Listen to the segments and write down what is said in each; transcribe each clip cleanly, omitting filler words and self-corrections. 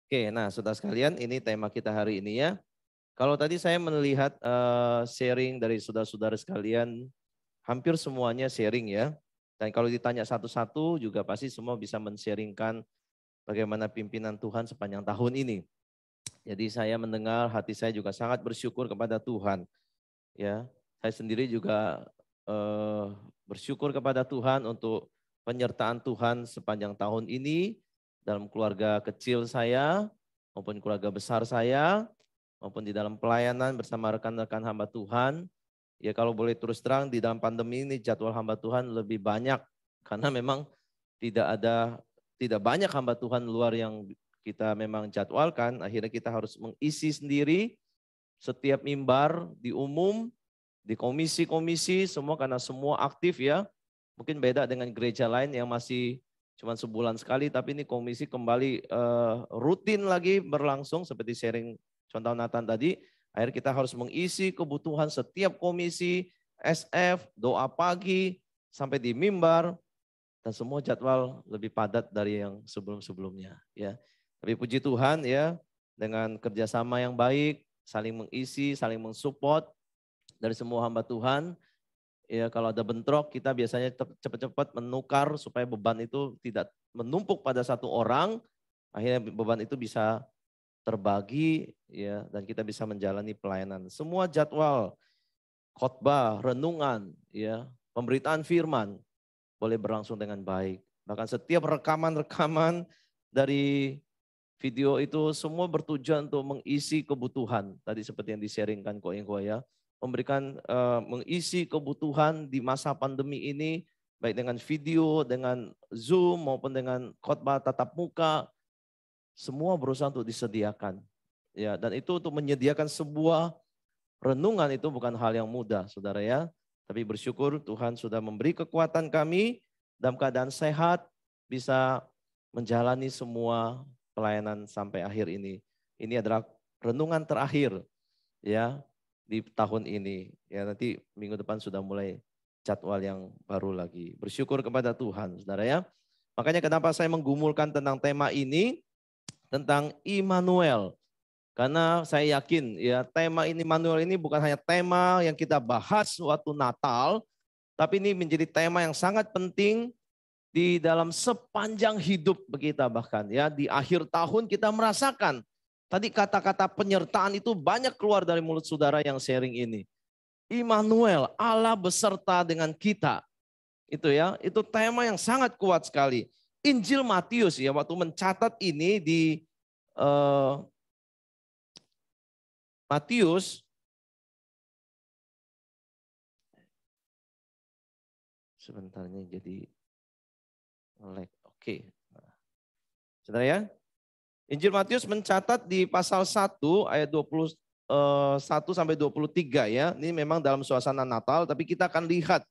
Oke, nah saudara sekalian, ini tema kita hari ini ya. Kalau tadi saya melihat sharing dari saudara-saudara sekalian, hampir semuanya sharing ya. Dan kalau ditanya satu-satu juga pasti semua bisa men-sharingkan bagaimana pimpinan Tuhan sepanjang tahun ini. Jadi saya mendengar, hati saya juga sangat bersyukur kepada Tuhan. Ya, saya sendiri juga bersyukur kepada Tuhan untuk penyertaan Tuhan sepanjang tahun ini dalam keluarga kecil saya maupun keluarga besar saya maupun di dalam pelayanan bersama rekan-rekan hamba Tuhan. Ya kalau boleh terus terang di dalam pandemi ini jadwal hamba Tuhan lebih banyak karena memang tidak banyak hamba Tuhan luar yang kita memang jadwalkan. Akhirnya kita harus mengisi sendiri setiap mimbar di umum, di komisi-komisi semua karena semua aktif ya. Mungkin beda dengan gereja lain yang masih cuma sebulan sekali, tapi ini komisi kembali rutin lagi berlangsung seperti sharing contoh Nathan tadi. Akhirnya kita harus mengisi kebutuhan setiap komisi, SF, doa pagi, sampai di mimbar, dan semua jadwal lebih padat dari yang sebelum-sebelumnya. Ya. Tapi puji Tuhan ya, dengan kerjasama yang baik, saling mengisi, saling mensupport dari semua hamba Tuhan. Ya kalau ada bentrok kita biasanya cepat-cepat menukar supaya beban itu tidak menumpuk pada satu orang. Akhirnya beban itu bisa terbagi ya dan kita bisa menjalani pelayanan. Semua jadwal khotbah, renungan, ya, pemberitaan firman boleh berlangsung dengan baik. Bahkan setiap rekaman-rekaman dari video itu semua bertujuan untuk mengisi kebutuhan. Tadi seperti yang di-sharingkan Ko Engko ya. Memberikan mengisi kebutuhan di masa pandemi ini baik dengan video, dengan Zoom maupun dengan khotbah tatap muka, semua berusaha untuk disediakan. Ya, dan itu untuk menyediakan sebuah renungan itu bukan hal yang mudah, Saudara ya. Tapi bersyukur Tuhan sudah memberi kekuatan kami dalam keadaan sehat bisa menjalani semua pelayanan sampai akhir ini. Ini adalah renungan terakhir ya di tahun ini. Ya nanti minggu depan sudah mulai jadwal yang baru lagi. Bersyukur kepada Tuhan, Saudara ya. Makanya kenapa saya menggumulkan tentang tema ini, tentang Immanuel. Karena saya yakin ya tema Immanuel ini bukan hanya tema yang kita bahas waktu Natal, tapi ini menjadi tema yang sangat penting di dalam sepanjang hidup kita bahkan ya. Di akhir tahun kita merasakan tadi kata-kata penyertaan itu banyak keluar dari mulut saudara yang sharing ini. Immanuel, Allah beserta dengan kita. Itu ya, itu tema yang sangat kuat sekali. Injil Matius ya waktu mencatat ini di Matius sebentarnya jadi lag. Oke. Saudara ya, Injil Matius mencatat di pasal 1 ayat 21 sampai 23 ya. Ini memang dalam suasana Natal, tapi kita akan lihat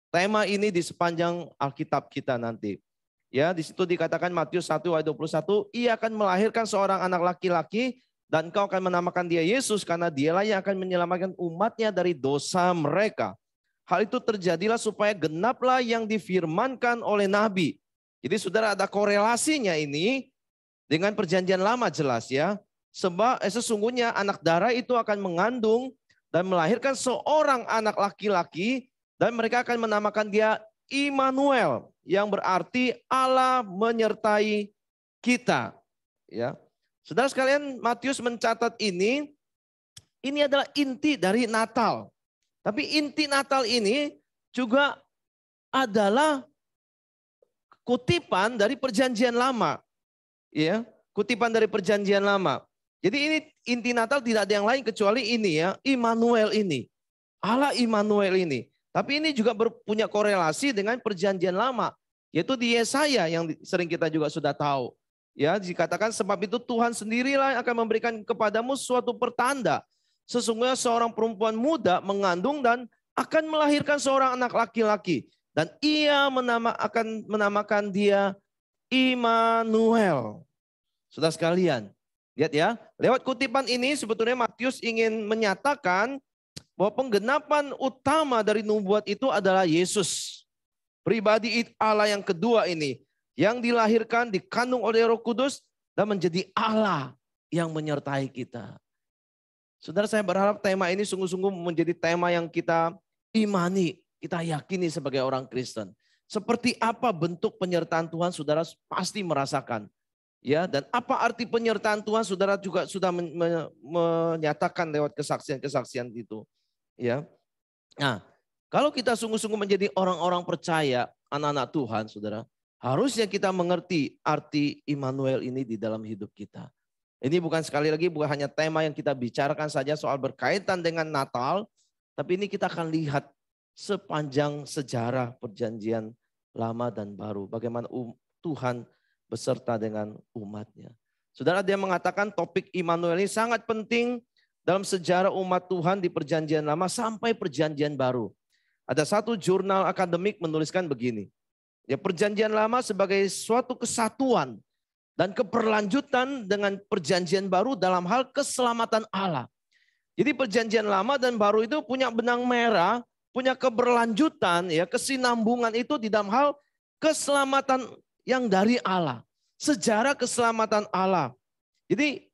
tema ini di sepanjang Alkitab kita nanti. Ya, di situ dikatakan Matius 1 ayat 21, ia akan melahirkan seorang anak laki-laki dan kau akan menamakan dia Yesus karena dialah yang akan menyelamatkan umatnya dari dosa mereka. Hal itu terjadilah supaya genaplah yang difirmankan oleh Nabi. Jadi saudara ada korelasinya ini dengan perjanjian lama jelas ya. Sebab sesungguhnya anak darah itu akan mengandung dan melahirkan seorang anak laki-laki dan mereka akan menamakan dia Immanuel yang berarti Allah menyertai kita. Ya. Saudara sekalian, Matius mencatat ini adalah inti dari Natal. Tapi inti Natal ini juga adalah kutipan dari perjanjian lama. Ya, kutipan dari perjanjian lama. Jadi ini inti Natal tidak ada yang lain kecuali ini ya, Immanuel ini. Allah Immanuel ini. Tapi ini juga punya korelasi dengan perjanjian lama. Yaitu di Yesaya yang sering kita juga sudah tahu. Ya, dikatakan sebab itu Tuhan sendirilah yang akan memberikan kepadamu suatu pertanda. Sesungguhnya seorang perempuan muda mengandung dan akan melahirkan seorang anak laki-laki. Dan ia akan menamakan dia Immanuel. Saudara sekalian, lihat ya. Lewat kutipan ini sebetulnya Matius ingin menyatakan bahwa penggenapan utama dari nubuat itu adalah Yesus. Pribadi Allah yang kedua ini. Yang dilahirkan, dikandung oleh Roh Kudus dan menjadi Allah yang menyertai kita. Saudara, saya berharap tema ini sungguh-sungguh menjadi tema yang kita imani, kita yakini sebagai orang Kristen. Seperti apa bentuk penyertaan Tuhan, saudara pasti merasakan. Ya, dan apa arti penyertaan Tuhan, saudara juga sudah menyatakan lewat kesaksian-kesaksian itu. Ya, nah, kalau kita sungguh-sungguh menjadi orang-orang percaya, anak-anak Tuhan, saudara, harusnya kita mengerti arti Immanuel ini di dalam hidup kita. Ini bukan, sekali lagi, bukan hanya tema yang kita bicarakan saja soal berkaitan dengan Natal, tapi ini kita akan lihat sepanjang sejarah perjanjian lama dan baru. Bagaimana Tuhan beserta dengan umatnya. Saudara, dia mengatakan topik Immanuel ini sangat penting dalam sejarah umat Tuhan di perjanjian lama sampai perjanjian baru. Ada satu jurnal akademik menuliskan begini. Ya, perjanjian lama sebagai suatu kesatuan dan keberlanjutan dengan perjanjian baru dalam hal keselamatan Allah. Jadi perjanjian lama dan baru itu punya benang merah, punya keberlanjutan, ya, kesinambungan itu di dalam hal keselamatan yang dari Allah. Sejarah keselamatan Allah. Jadi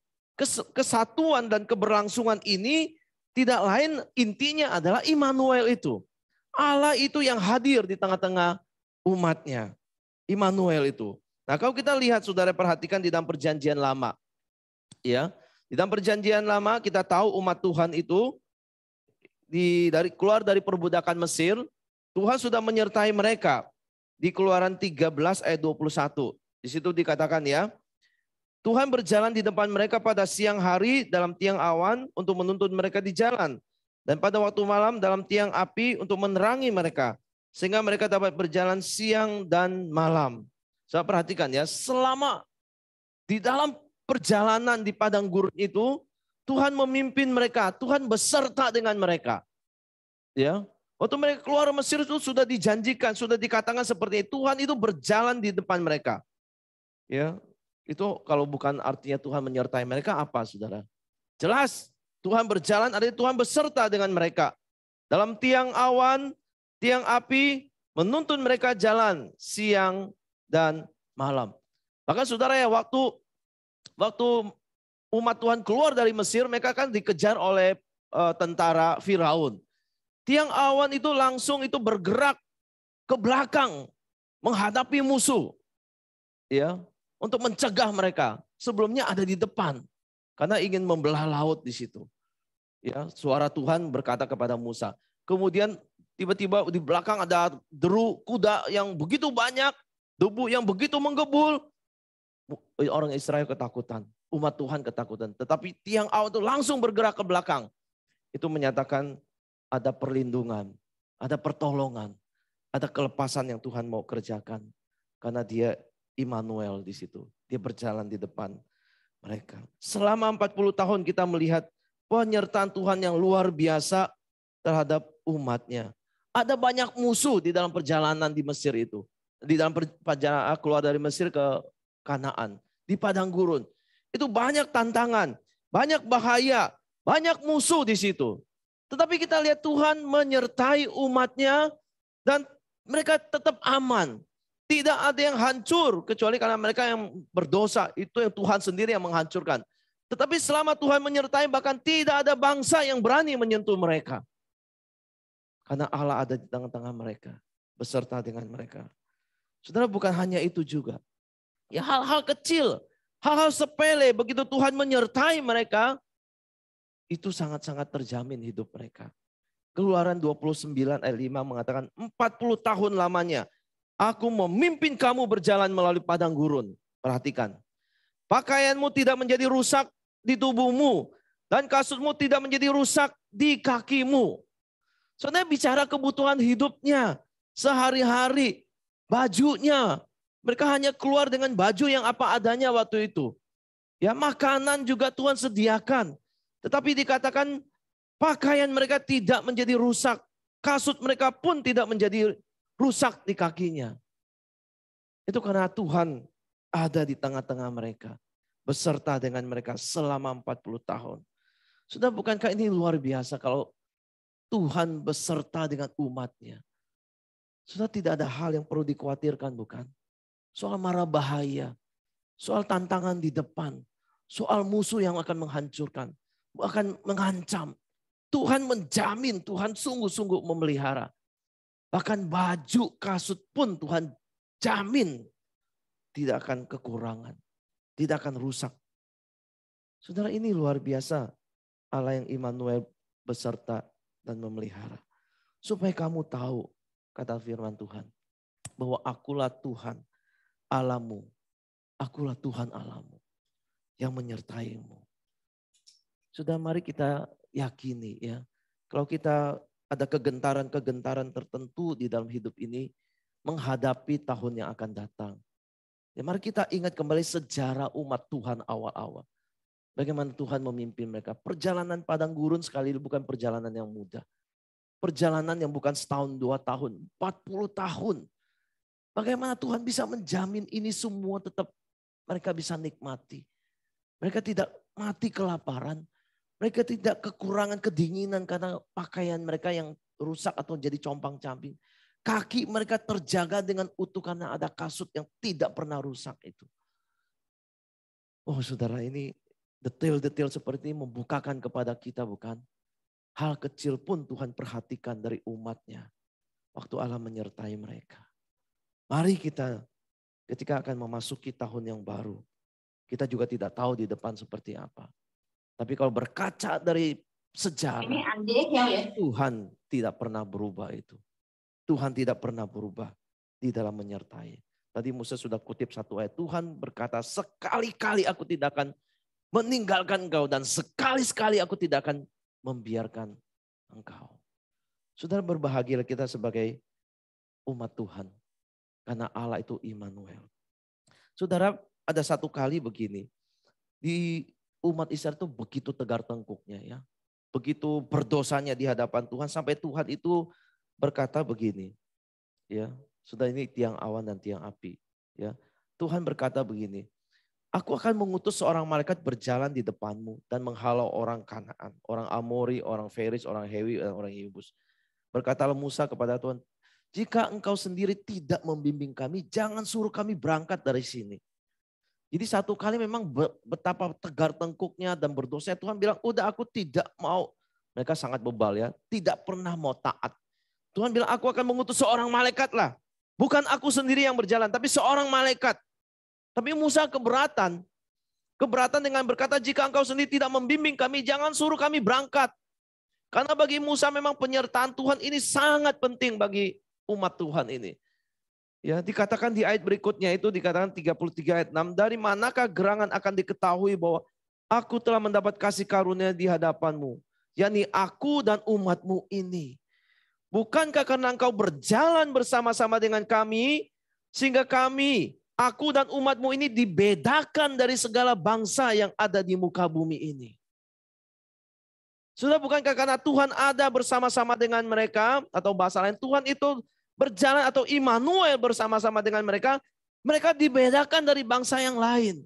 kesatuan dan keberlangsungan ini tidak lain, intinya adalah Immanuel itu. Allah itu yang hadir di tengah-tengah umatnya. Immanuel itu. Nah, kalau kita lihat, saudara, perhatikan di dalam perjanjian lama. Ya, di dalam perjanjian lama kita tahu umat Tuhan itu keluar dari perbudakan Mesir, Tuhan sudah menyertai mereka. Di Keluaran 13 ayat 21. Di situ dikatakan, ya, Tuhan berjalan di depan mereka pada siang hari dalam tiang awan untuk menuntun mereka di jalan. Dan pada waktu malam dalam tiang api untuk menerangi mereka. Sehingga mereka dapat berjalan siang dan malam. Saya perhatikan, ya, selama di dalam perjalanan di padang gurun itu, Tuhan memimpin mereka, Tuhan beserta dengan mereka. Ya, waktu mereka keluar Mesir itu sudah dijanjikan, sudah dikatakan seperti itu, Tuhan itu berjalan di depan mereka. Ya, itu kalau bukan artinya Tuhan menyertai mereka apa, saudara? Jelas Tuhan berjalan, artinya Tuhan beserta dengan mereka. Dalam tiang awan, tiang api menuntun mereka jalan siang dan malam. Bahkan, saudara, ya, waktu umat Tuhan keluar dari Mesir, mereka kan dikejar oleh tentara Firaun. Tiang awan itu langsung itu bergerak ke belakang menghadapi musuh. Ya, untuk mencegah mereka. Sebelumnya ada di depan karena ingin membelah laut di situ. Ya, suara Tuhan berkata kepada Musa. Kemudian tiba-tiba di belakang ada deru kuda yang begitu banyak, debu yang begitu menggebul. Orang Israel ketakutan, umat Tuhan ketakutan. Tetapi tiang awan itu langsung bergerak ke belakang. Itu menyatakan ada perlindungan, ada pertolongan, ada kelepasan yang Tuhan mau kerjakan. Karena dia Immanuel di situ. Dia berjalan di depan mereka. Selama 40 tahun kita melihat penyertaan Tuhan yang luar biasa terhadap umatnya. Ada banyak musuh di dalam perjalanan di Mesir itu. Di dalam perjalanan keluar dari Mesir ke Kanaan. Di padang gurun. Itu banyak tantangan, banyak bahaya, banyak musuh di situ. Tetapi kita lihat Tuhan menyertai umatnya dan mereka tetap aman. Tidak ada yang hancur kecuali karena mereka yang berdosa. Itu yang Tuhan sendiri yang menghancurkan. Tetapi selama Tuhan menyertai, bahkan tidak ada bangsa yang berani menyentuh mereka. Karena Allah ada di tengah-tengah mereka. Beserta dengan mereka. Saudara, bukan hanya itu juga. Ya, hal-hal kecil, hal-hal sepele, begitu Tuhan menyertai mereka, itu sangat-sangat terjamin hidup mereka. Keluaran 29 ayat 5 mengatakan 40 tahun lamanya aku memimpin kamu berjalan melalui padang gurun. Perhatikan. Pakaianmu tidak menjadi rusak di tubuhmu. Dan kasutmu tidak menjadi rusak di kakimu. Soalnya bicara kebutuhan hidupnya. Sehari-hari. Bajunya. Mereka hanya keluar dengan baju yang apa adanya waktu itu. Ya, makanan juga Tuhan sediakan. Tetapi dikatakan pakaian mereka tidak menjadi rusak. Kasut mereka pun tidak menjadi rusak di kakinya. Itu karena Tuhan ada di tengah-tengah mereka. Beserta dengan mereka selama 40 tahun. Sudah, bukankah ini luar biasa kalau Tuhan beserta dengan umatnya. Sudah, tidak ada hal yang perlu dikhawatirkan, bukan? Soal mara bahaya. soal tantangan di depan, soal musuh yang akan menghancurkan, akan mengancam. Tuhan menjamin, Tuhan sungguh-sungguh memelihara. Bahkan baju kasut pun Tuhan jamin tidak akan kekurangan, tidak akan rusak. Saudara, ini luar biasa Allah yang Immanuel beserta dan memelihara. Supaya kamu tahu, kata firman Tuhan, bahwa akulah Tuhan Allahmu. Akulah Tuhan Allahmu yang menyertaimu. Sudah, mari kita yakini ya. Kalau kita ada kegentaran-kegentaran tertentu di dalam hidup ini menghadapi tahun yang akan datang. Ya, mari kita ingat kembali sejarah umat Tuhan awal-awal. Bagaimana Tuhan memimpin mereka. Perjalanan padang gurun sekali bukan perjalanan yang mudah. Perjalanan yang bukan setahun, 2 tahun, 40 tahun. Bagaimana Tuhan bisa menjamin ini semua tetap mereka bisa nikmati. Mereka tidak mati kelaparan. Mereka tidak kekurangan kedinginan karena pakaian mereka yang rusak atau jadi compang-camping. Kaki mereka terjaga dengan utuh karena ada kasut yang tidak pernah rusak itu. Oh saudara, ini detail-detail seperti ini membukakan kepada kita, bukan? Hal kecil pun Tuhan perhatikan dari umatnya. Waktu Allah menyertai mereka. Mari kita ketika akan memasuki tahun yang baru. Kita juga tidak tahu di depan seperti apa. Tapi kalau berkaca dari sejarah, Tuhan tidak pernah berubah itu. Tuhan tidak pernah berubah di dalam menyertai. Tadi Musa sudah kutip satu ayat. Tuhan berkata, sekali-kali aku tidak akan meninggalkan engkau dan sekali-sekali aku tidak akan membiarkan engkau. Saudara, berbahagialah kita sebagai umat Tuhan. Karena Allah itu Immanuel. Saudara, ada satu kali begini. Di umat Israel itu begitu tegar tengkuknya ya. Begitu berdosanya di hadapan Tuhan. Sampai Tuhan itu berkata begini. Ya, sudah, ini tiang awan dan tiang api. Ya, Tuhan berkata begini. Aku akan mengutus seorang malaikat berjalan di depanmu dan menghalau orang Kanaan, orang Amori, orang Feris, orang Hewi, dan orang Yebus. Berkatalah Musa kepada Tuhan, jika engkau sendiri tidak membimbing kami, jangan suruh kami berangkat dari sini. Jadi satu kali memang betapa tegar tengkuknya dan berdosanya, Tuhan bilang, udah aku tidak mau. Mereka sangat bebal ya, tidak pernah mau taat. Tuhan bilang, aku akan mengutus seorang malaikat lah. Bukan aku sendiri yang berjalan, tapi seorang malaikat. Tapi Musa keberatan. Keberatan dengan berkata, jika engkau sendiri tidak membimbing kami, jangan suruh kami berangkat. Karena bagi Musa memang penyertaan Tuhan ini sangat penting bagi umat Tuhan ini. Ya, dikatakan di ayat berikutnya itu, dikatakan 33 ayat 6, dari manakah gerangan akan diketahui bahwa aku telah mendapat kasih karunia di hadapanmu, yakni aku dan umatmu ini. Bukankah karena engkau berjalan bersama-sama dengan kami, sehingga kami, aku dan umatmu ini dibedakan dari segala bangsa yang ada di muka bumi ini. Sudah, bukankah karena Tuhan ada bersama-sama dengan mereka, atau bahasa lain Tuhan itu berjalan atau Immanuel bersama-sama dengan mereka, mereka dibedakan dari bangsa yang lain.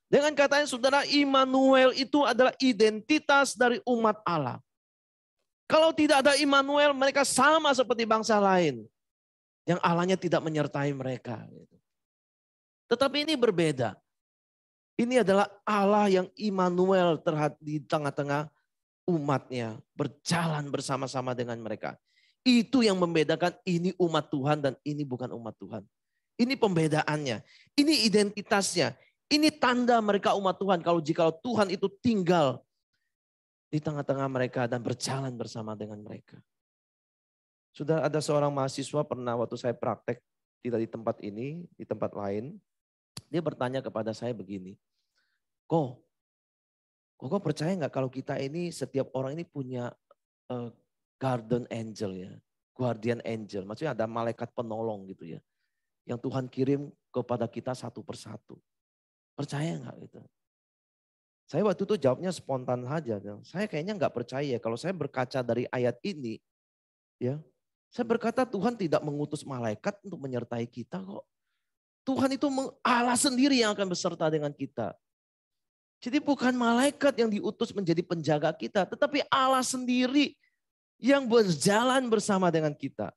Dengan katanya saudara, Immanuel itu adalah identitas dari umat Allah. Kalau tidak ada Immanuel, mereka sama seperti bangsa lain. Yang Allahnya tidak menyertai mereka. Tetapi ini berbeda. Ini adalah Allah yang Immanuel di tengah-tengah umatnya. Berjalan bersama-sama dengan mereka. Itu yang membedakan ini umat Tuhan dan ini bukan umat Tuhan. Ini pembedaannya. Ini identitasnya. Ini tanda mereka umat Tuhan. Jika Tuhan itu tinggal di tengah-tengah mereka dan berjalan bersama dengan mereka. Sudah, ada seorang mahasiswa pernah waktu saya praktek, tidak di tempat ini, di tempat lain. Dia bertanya kepada saya begini. Kok percaya nggak kalau kita ini, setiap orang ini punya guardian angel ya, guardian angel, maksudnya ada malaikat penolong gitu ya, yang Tuhan kirim kepada kita satu persatu. Percaya nggak gitu? Saya waktu itu jawabnya spontan saja. Saya kayaknya nggak percaya. Kalau saya berkaca dari ayat ini, ya, saya berkata Tuhan tidak mengutus malaikat untuk menyertai kita kok. Tuhan itu Allah sendiri yang akan beserta dengan kita. Jadi bukan malaikat yang diutus menjadi penjaga kita, tetapi Allah sendiri yang berjalan bersama dengan kita.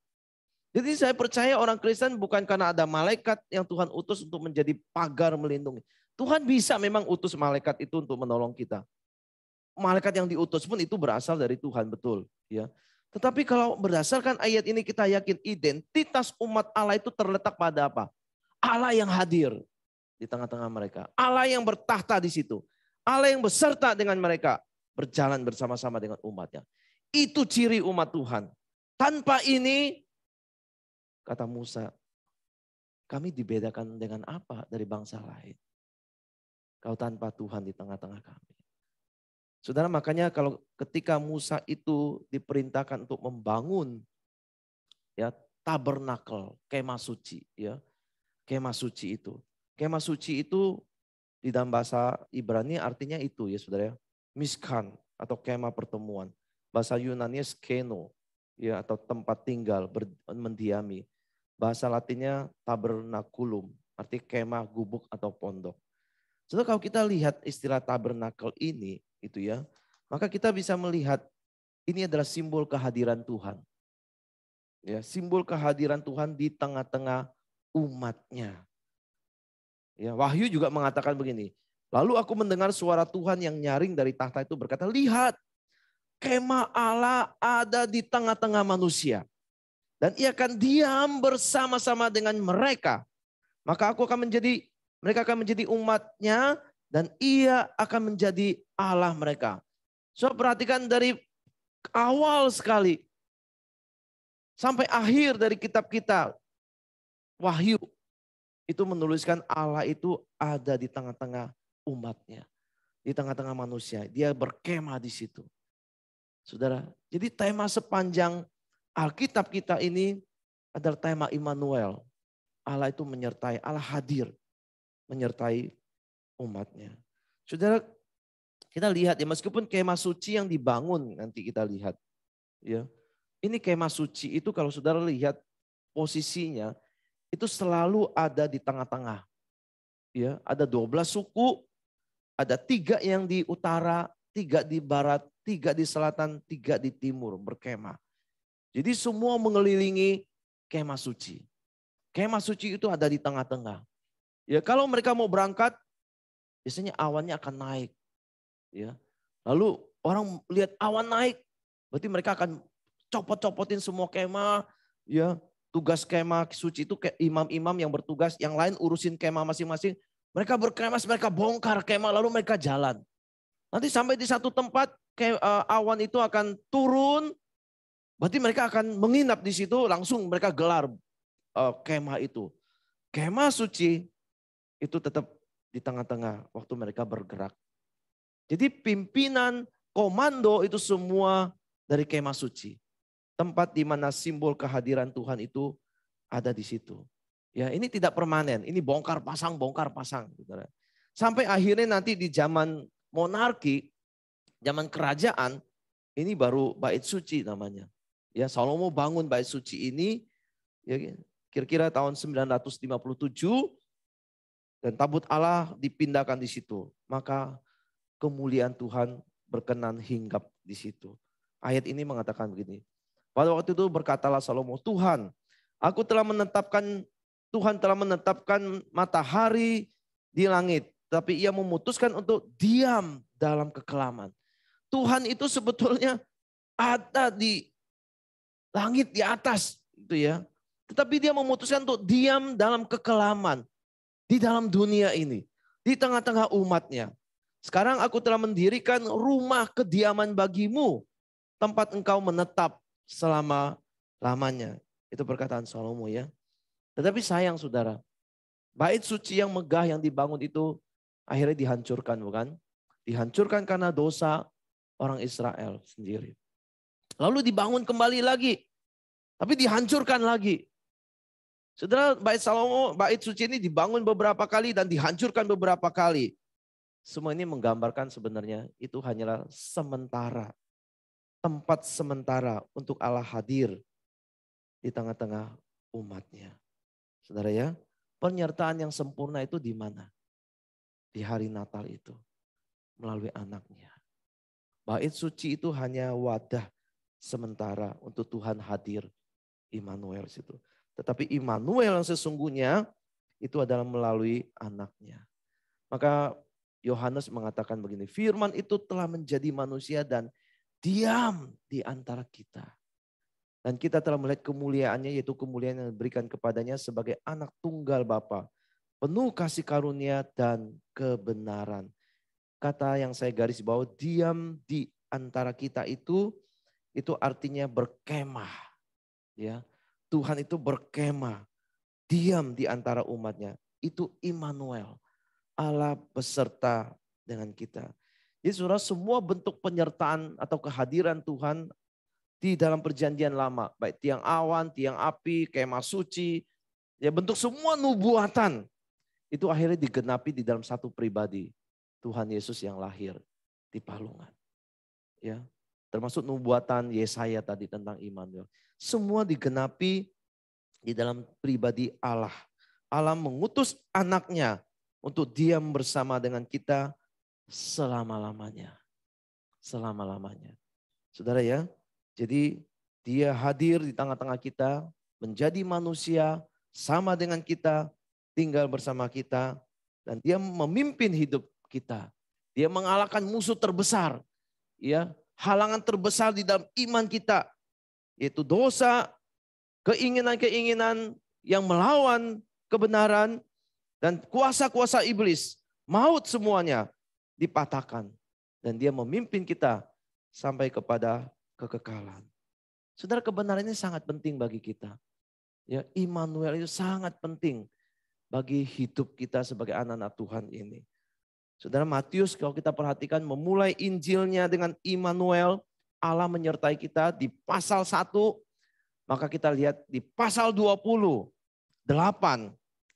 Jadi saya percaya orang Kristen bukan karena ada malaikat yang Tuhan utus untuk menjadi pagar melindungi. Tuhan bisa memang utus malaikat itu untuk menolong kita. Malaikat yang diutus pun itu berasal dari Tuhan, betul. Ya. Tetapi kalau berdasarkan ayat ini kita yakin identitas umat Allah itu terletak pada apa? Allah yang hadir di tengah-tengah mereka. Allah yang bertahta di situ. Allah yang beserta dengan mereka. Berjalan bersama-sama dengan umatnya. Itu ciri umat Tuhan. Tanpa ini, kata Musa, kami dibedakan dengan apa dari bangsa lain? Kau tanpa Tuhan di tengah-tengah kami. Saudara, makanya kalau ketika Musa itu diperintahkan untuk membangun ya tabernakel, kemah suci, ya. Kemah suci itu. Kemah suci itu di dalam bahasa Ibrani artinya itu ya Saudara ya. Miskan atau kemah pertemuan. Bahasa Yunani skeno ya atau tempat tinggal mendiami. Bahasa Latinnya tabernaculum, arti kemah, gubuk atau pondok. Saudara, kalau kita lihat istilah tabernakel ini itu ya, maka kita bisa melihat ini adalah simbol kehadiran Tuhan. Ya, simbol kehadiran Tuhan di tengah-tengah umatnya. Ya, Wahyu juga mengatakan begini. Lalu aku mendengar suara Tuhan yang nyaring dari tahta itu berkata, lihat kemah Allah ada di tengah-tengah manusia. Dan ia akan diam bersama-sama dengan mereka. Maka mereka akan menjadi umatnya dan ia akan menjadi Allah mereka. So perhatikan dari awal sekali sampai akhir dari kitab kita Wahyu itu menuliskan Allah itu ada di tengah-tengah umatnya. Di tengah-tengah manusia. Dia berkemah di situ. Saudara, jadi tema sepanjang Alkitab kita ini adalah tema Immanuel. Allah itu menyertai, Allah hadir menyertai umatnya. Saudara, kita lihat ya meskipun kemah suci yang dibangun nanti kita lihat. Ya, ini kemah suci itu kalau saudara lihat posisinya itu selalu ada di tengah-tengah. Ya, ada 12 suku, ada 3 yang di utara, 3 di barat, 3 di selatan, 3 di timur berkemah. Jadi semua mengelilingi kemah suci. Kemah suci itu ada di tengah-tengah. Ya, kalau mereka mau berangkat, biasanya awannya akan naik. Ya. Lalu orang lihat awan naik, berarti mereka akan copot-copotin semua kemah. Ya, tugas kemah suci itu imam-imam yang bertugas, yang lain urusin kemah masing-masing. Mereka berkemah, mereka bongkar kemah, lalu mereka jalan. Nanti sampai di satu tempat awan itu akan turun, berarti mereka akan menginap di situ, langsung mereka gelar kemah itu. Kemah suci itu tetap di tengah-tengah waktu mereka bergerak. Jadi pimpinan komando itu semua dari kemah suci. Tempat di mana simbol kehadiran Tuhan itu ada di situ. Ya, ini tidak permanen, ini bongkar pasang. Saudara. Sampai akhirnya nanti di zaman monarki, zaman kerajaan, ini baru bait suci namanya. Ya, Salomo bangun bait suci ini ya, kira-kira tahun 957 dan tabut Allah dipindahkan di situ. Maka kemuliaan Tuhan berkenan hinggap di situ. Ayat ini mengatakan begini. Pada waktu itu berkatalah Salomo, Tuhan telah menetapkan matahari di langit. Tapi ia memutuskan untuk diam dalam kekelaman. Tuhan itu sebetulnya ada di langit di atas gitu ya. Tetapi dia memutuskan untuk diam dalam kekelaman. Di dalam dunia ini. Di tengah-tengah umatnya. Sekarang aku telah mendirikan rumah kediaman bagimu. Tempat engkau menetap selama-lamanya. Itu perkataan Salomo ya. Tetapi sayang saudara. Bait suci yang megah yang dibangun itu akhirnya dihancurkan bukan? Dihancurkan karena dosa orang Israel sendiri. Lalu dibangun kembali lagi. Tapi dihancurkan lagi. Saudara, bait Salomo, bait suci ini dibangun beberapa kali dan dihancurkan beberapa kali. Semua ini menggambarkan sebenarnya itu hanyalah sementara. Tempat sementara untuk Allah hadir di tengah-tengah umatnya. Saudara ya, penyertaan yang sempurna itu di mana? Di hari Natal itu. Melalui anaknya. Bait suci itu hanya wadah sementara untuk Tuhan hadir. Immanuel situ. Tetapi Immanuel yang sesungguhnya itu adalah melalui anaknya. Maka Yohanes mengatakan begini, firman itu telah menjadi manusia dan diam di antara kita. Dan kita telah melihat kemuliaannya, yaitu kemuliaan yang diberikan kepadanya sebagai anak tunggal Bapa, penuh kasih karunia dan kebenaran. Kata yang saya garis bawah, diam di antara kita itu artinya berkemah. Ya, Tuhan itu berkemah, diam di antara umatnya. Itu Immanuel, Allah beserta dengan kita. Jadi saudara, semua bentuk penyertaan atau kehadiran Tuhan di dalam perjanjian lama, baik tiang awan, tiang api, kemah suci, ya bentuk semua nubuatan itu akhirnya digenapi di dalam satu pribadi, Tuhan Yesus yang lahir di palungan. Ya, termasuk nubuatan Yesaya tadi tentang Immanuel. Semua digenapi di dalam pribadi Allah. Allah mengutus anaknya untuk diam bersama dengan kita selama-lamanya. Selama-lamanya. Saudara ya, jadi dia hadir di tengah-tengah kita, menjadi manusia, sama dengan kita, tinggal bersama kita, dan dia memimpin hidup kita. Dia mengalahkan musuh terbesar, ya, halangan terbesar di dalam iman kita, yaitu dosa, keinginan-keinginan yang melawan kebenaran, dan kuasa-kuasa iblis, maut semuanya dipatahkan. Dan dia memimpin kita sampai kepada kekekalan. Saudara, kebenaran ini sangat penting bagi kita. Ya, Immanuel itu sangat penting bagi hidup kita sebagai anak-anak Tuhan ini. Saudara, Matius kalau kita perhatikan memulai Injilnya dengan Immanuel, Allah menyertai kita di pasal 1, maka kita lihat di pasal 28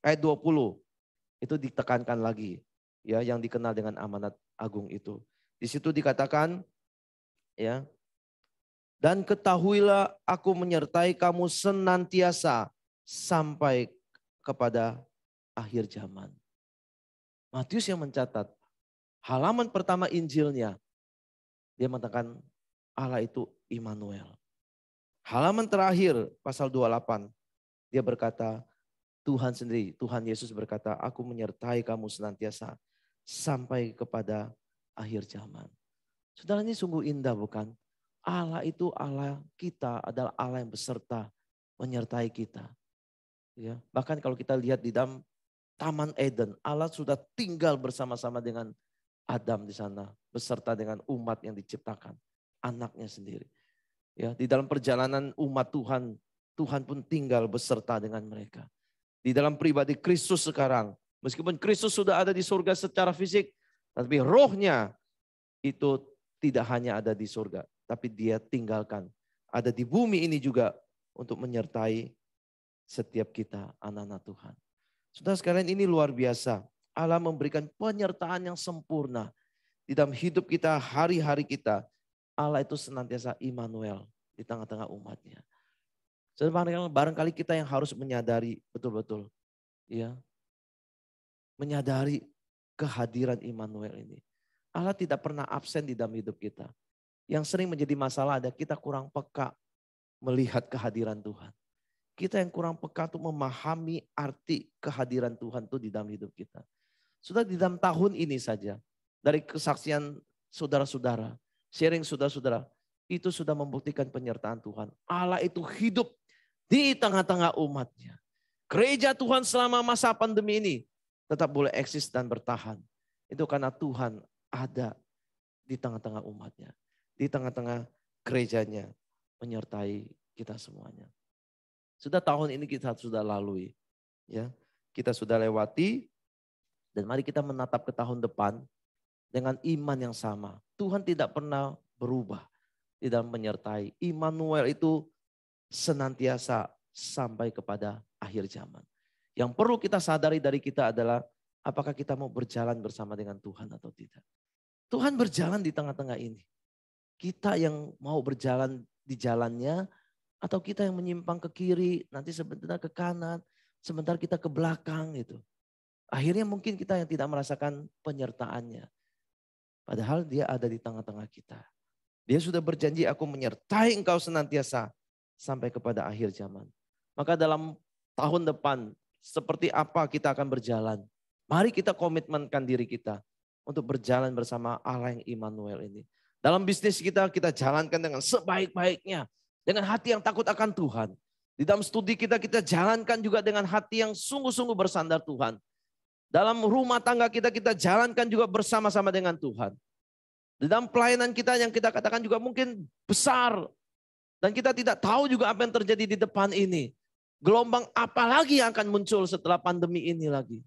ayat 20 itu ditekankan lagi, ya, yang dikenal dengan amanat agung itu. Di situ dikatakan, ya, dan ketahuilah aku menyertai kamu senantiasa sampai kepada akhir zaman. Matius yang mencatat, halaman pertama Injilnya, dia mengatakan Allah itu Immanuel. Halaman terakhir pasal 28, dia berkata Tuhan sendiri, Tuhan Yesus berkata, aku menyertai kamu senantiasa sampai kepada akhir zaman. Saudara, ini sungguh indah bukan? Allah itu Allah kita adalah Allah yang beserta menyertai kita. Ya, bahkan kalau kita lihat di dalam Taman Eden, Allah sudah tinggal bersama-sama dengan Adam di sana, beserta dengan umat yang diciptakan, anaknya sendiri. Ya, di dalam perjalanan umat Tuhan, Tuhan pun tinggal beserta dengan mereka. Di dalam pribadi Kristus sekarang, meskipun Kristus sudah ada di surga secara fisik, tapi rohnya itu tidak hanya ada di surga, tapi dia tinggalkan, ada di bumi ini juga untuk menyertai setiap kita anak-anak Tuhan. Saudara sekalian, ini luar biasa. Allah memberikan penyertaan yang sempurna di dalam hidup kita, hari-hari kita. Allah itu senantiasa Immanuel di tengah-tengah umatnya. Barangkali kita yang harus menyadari betul-betul, ya, menyadari kehadiran Immanuel ini. Allah tidak pernah absen di dalam hidup kita. Yang sering menjadi masalah ada kita kurang peka melihat kehadiran Tuhan. Kita yang kurang peka untuk memahami arti kehadiran Tuhan itu di dalam hidup kita. Sudah di dalam tahun ini saja, dari kesaksian saudara-saudara, sharing saudara-saudara, itu sudah membuktikan penyertaan Tuhan. Allah itu hidup di tengah-tengah umatnya. Gereja Tuhan selama masa pandemi ini tetap boleh eksis dan bertahan. Itu karena Tuhan ada di tengah-tengah umatnya. Di tengah-tengah gerejanya menyertai kita semuanya. Sudah tahun ini kita sudah lalui. Ya, kita sudah lewati. Dan mari kita menatap ke tahun depan dengan iman yang sama. Tuhan tidak pernah berubah di dalam menyertai. Immanuel itu senantiasa sampai kepada akhir zaman. Yang perlu kita sadari dari kita adalah apakah kita mau berjalan bersama dengan Tuhan atau tidak. Tuhan berjalan di tengah-tengah ini. Kita yang mau berjalan di jalannya atau kita yang menyimpang ke kiri, nanti sebentar ke kanan, sebentar kita ke belakang gitu. Akhirnya mungkin kita yang tidak merasakan penyertaannya. Padahal dia ada di tengah-tengah kita. Dia sudah berjanji aku menyertai engkau senantiasa sampai kepada akhir zaman. Maka dalam tahun depan seperti apa kita akan berjalan. Mari kita komitmenkan diri kita untuk berjalan bersama Allah yang Immanuel ini. Dalam bisnis kita jalankan dengan sebaik-baiknya. Dengan hati yang takut akan Tuhan. Di dalam studi kita jalankan juga dengan hati yang sungguh-sungguh bersandar Tuhan. Dalam rumah tangga kita jalankan juga bersama-sama dengan Tuhan. Di dalam pelayanan kita yang kita katakan juga mungkin besar. Dan kita tidak tahu juga apa yang terjadi di depan ini. Gelombang apa lagi yang akan muncul setelah pandemi ini lagi.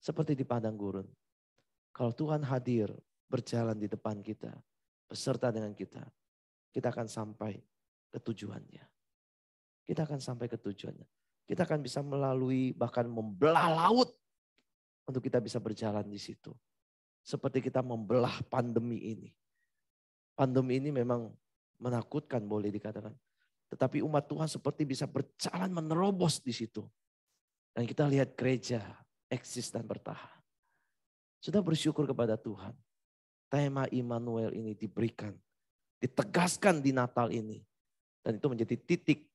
Seperti di padang gurun. Kalau Tuhan hadir, berjalan di depan kita, beserta dengan kita akan sampai ke tujuannya. Kita akan sampai ke tujuannya. Kita akan bisa melalui bahkan membelah laut untuk kita bisa berjalan di situ. Seperti kita membelah pandemi ini. Pandemi ini memang menakutkan boleh dikatakan. Tetapi umat Tuhan seperti bisa berjalan menerobos di situ. Dan kita lihat gereja eksis dan bertahan. Sudah bersyukur kepada Tuhan. Tema Immanuel ini diberikan, ditegaskan di Natal ini. Dan itu menjadi titik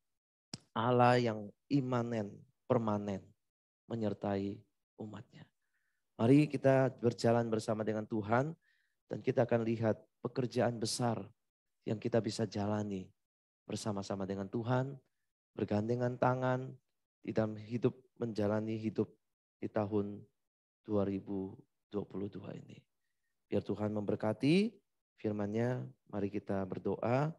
Allah yang imanen, permanen, menyertai umatnya. Mari kita berjalan bersama dengan Tuhan dan kita akan lihat pekerjaan besar yang kita bisa jalani bersama-sama dengan Tuhan, bergandengan tangan di dalam hidup, menjalani hidup di tahun 2022 ini. Biar Tuhan memberkati firman-Nya, mari kita berdoa.